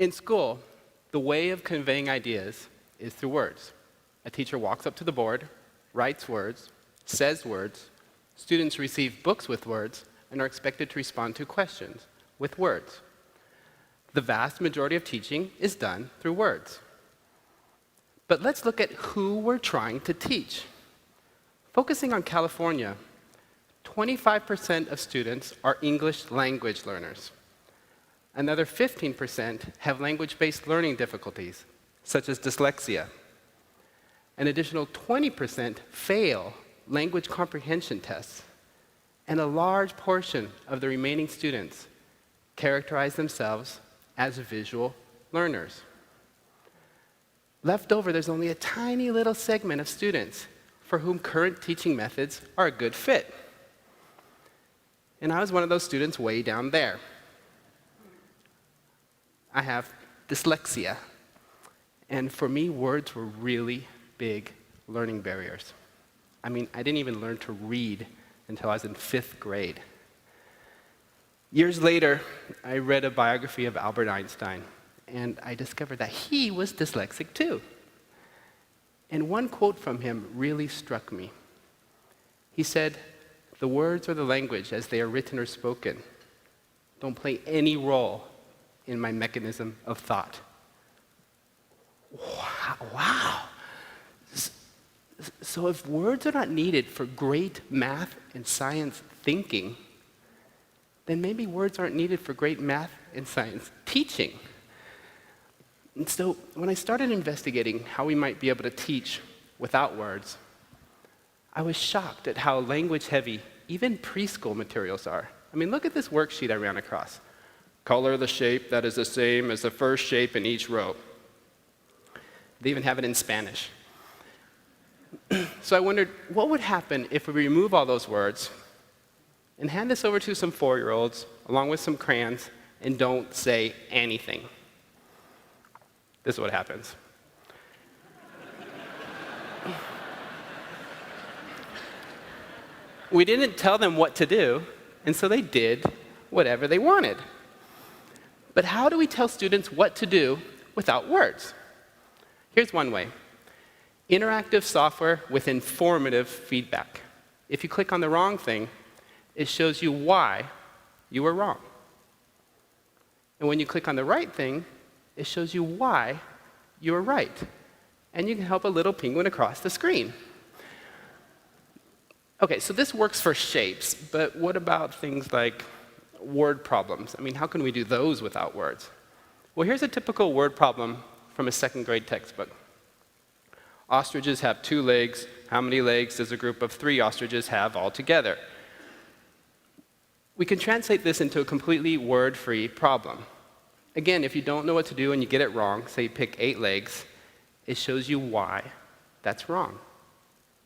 In school, the way of conveying ideas is through words. A teacher walks up to the board, writes words, says words. Students receive books with words and are expected to respond to questions with words. The vast majority of teaching is done through words. But let's look at who we're trying to teach. Focusing on California, 25% of students are English language learners. Another 15% have language-based learning difficulties, such as dyslexia. An additional 20% fail language comprehension tests. And a large portion of the remaining students characterize themselves as visual learners. Left over, there's only a tiny little segment of students for whom current teaching methods are a good fit. And I was one of those students way down there. I have dyslexia. And for me, words were really big learning barriers. I mean, I didn't even learn to read until I was in 5th grade. Years later, I read a biography of Albert Einstein, and I discovered that he was dyslexic too. And one quote from him really struck me. He said, "The words or the language as they are written or spoken don't play any role in my mechanism of thought." Wow. So if words are not needed for great math and science thinking, then maybe words aren't needed for great math and science teaching. And so when I started investigating how we might be able to teach without words, I was shocked at how language-heavy even preschool materials are. I mean, look at this worksheet I ran across. Color the shape that is the same as the first shape in each row. They even have it in Spanish. So I wondered, what would happen if we remove all those words and hand this over to some 4-year-olds along with some crayons and don't say anything? This is what happens. We didn't tell them what to do, and so they did whatever they wanted. But how do we tell students what to do without words? Here's one way. Interactive software with informative feedback. If you click on the wrong thing, it shows you why you were wrong. And when you click on the right thing, it shows you why you were right. And you can help a little penguin across the screen. Okay, so this works for shapes, but what about things like word problems? I mean, how can we do those without words? Well, here's a typical word problem from a 2nd grade textbook. Ostriches have 2 legs. How many legs does a group of 3 ostriches have altogether? We can translate this into a completely word-free problem. Again, if you don't know what to do and you get it wrong, say you pick 8 legs, it shows you why that's wrong.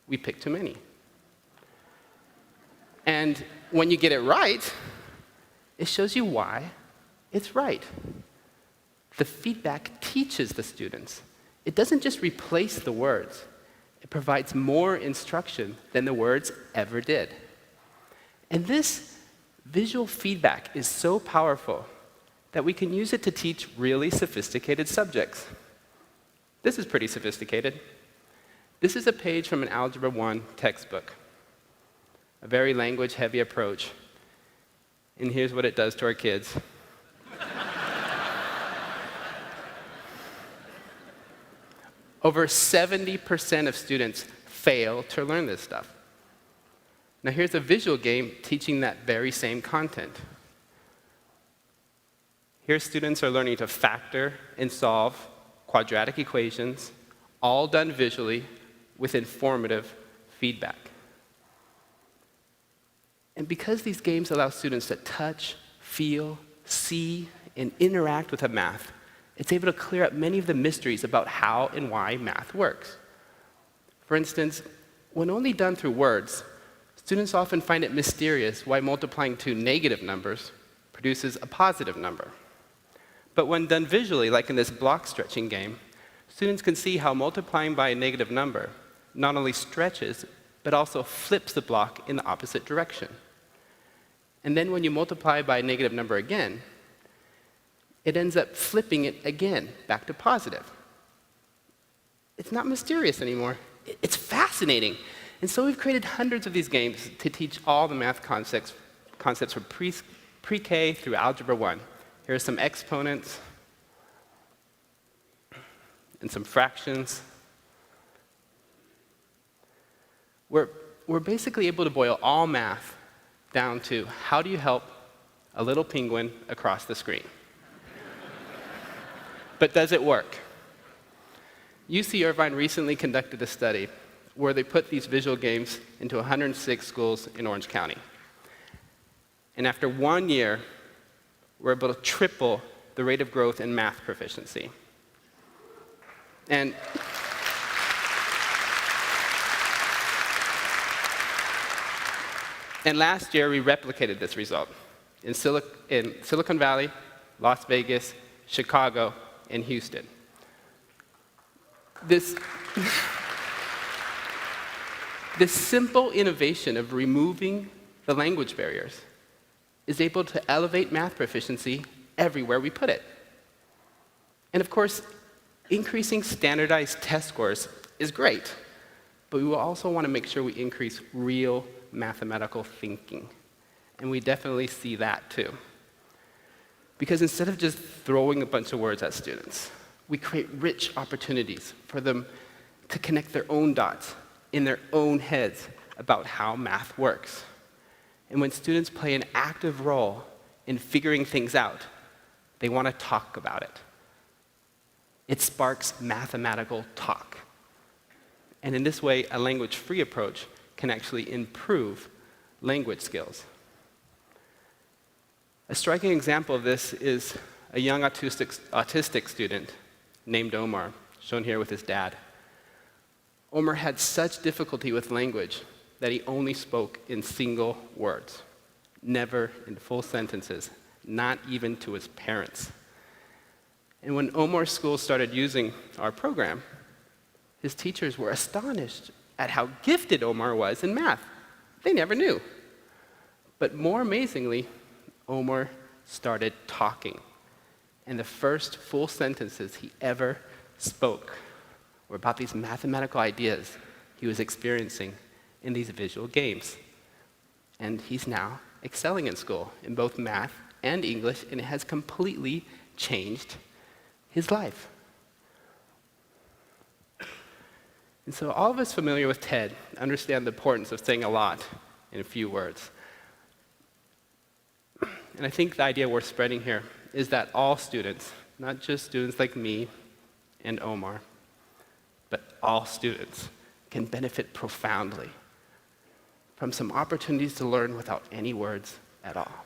We picked too many. And when you get it right, it shows you why it's right. The feedback teaches the students. It doesn't just replace the words. It provides more instruction than the words ever did. And this visual feedback is so powerful that we can use it to teach really sophisticated subjects. This is pretty sophisticated. This is a page from an Algebra 1 textbook, a very language-heavy approach. And here's what it does to our kids. Over 70% of students fail to learn this stuff. Now here's a visual game teaching that very same content. Here students are learning to factor and solve quadratic equations, all done visually with informative feedback. And because these games allow students to touch, feel, see, and interact with the math, it's able to clear up many of the mysteries about how and why math works. For instance, when only done through words, students often find it mysterious why multiplying 2 negative numbers produces a positive number. But when done visually, like in this block stretching game, students can see how multiplying by a negative number not only stretches, but also flips the block in the opposite direction. And then when you multiply by a negative number again, it ends up flipping it again back to positive. It's not mysterious anymore. It's fascinating. And so we've created hundreds of these games to teach all the math concepts from pre-K through Algebra 1. Here are some exponents and some fractions. We're basically able to boil all math down to how do you help a little penguin across the screen? But does it work? UC Irvine recently conducted a study where they put these visual games into 106 schools in Orange County. And after 1 year, we're able to triple the rate of growth in math proficiency. And last year, we replicated this result in Silicon Valley, Las Vegas, Chicago, and Houston. This simple innovation of removing the language barriers is able to elevate math proficiency everywhere we put it. And of course, increasing standardized test scores is great, but we will also want to make sure we increase real mathematical thinking. And we definitely see that too. Because instead of just throwing a bunch of words at students, we create rich opportunities for them to connect their own dots in their own heads about how math works. And when students play an active role in figuring things out, they want to talk about it. It sparks mathematical talk. And in this way, a language-free approach can actually improve language skills. A striking example of this is a young autistic student named Omar, shown here with his dad. Omar had such difficulty with language that he only spoke in single words, never in full sentences, not even to his parents. And when Omar's school started using our program, his teachers were astonished at how gifted Omar was in math. They never knew. But more amazingly, Omar started talking. And the first full sentences he ever spoke were about these mathematical ideas he was experiencing in these visual games. And he's now excelling in school in both math and English, and it has completely changed his life. And so all of us familiar with TED understand the importance of saying a lot in a few words. And I think the idea we're spreading here is that all students, not just students like me and Omar, but all students can benefit profoundly from some opportunities to learn without any words at all.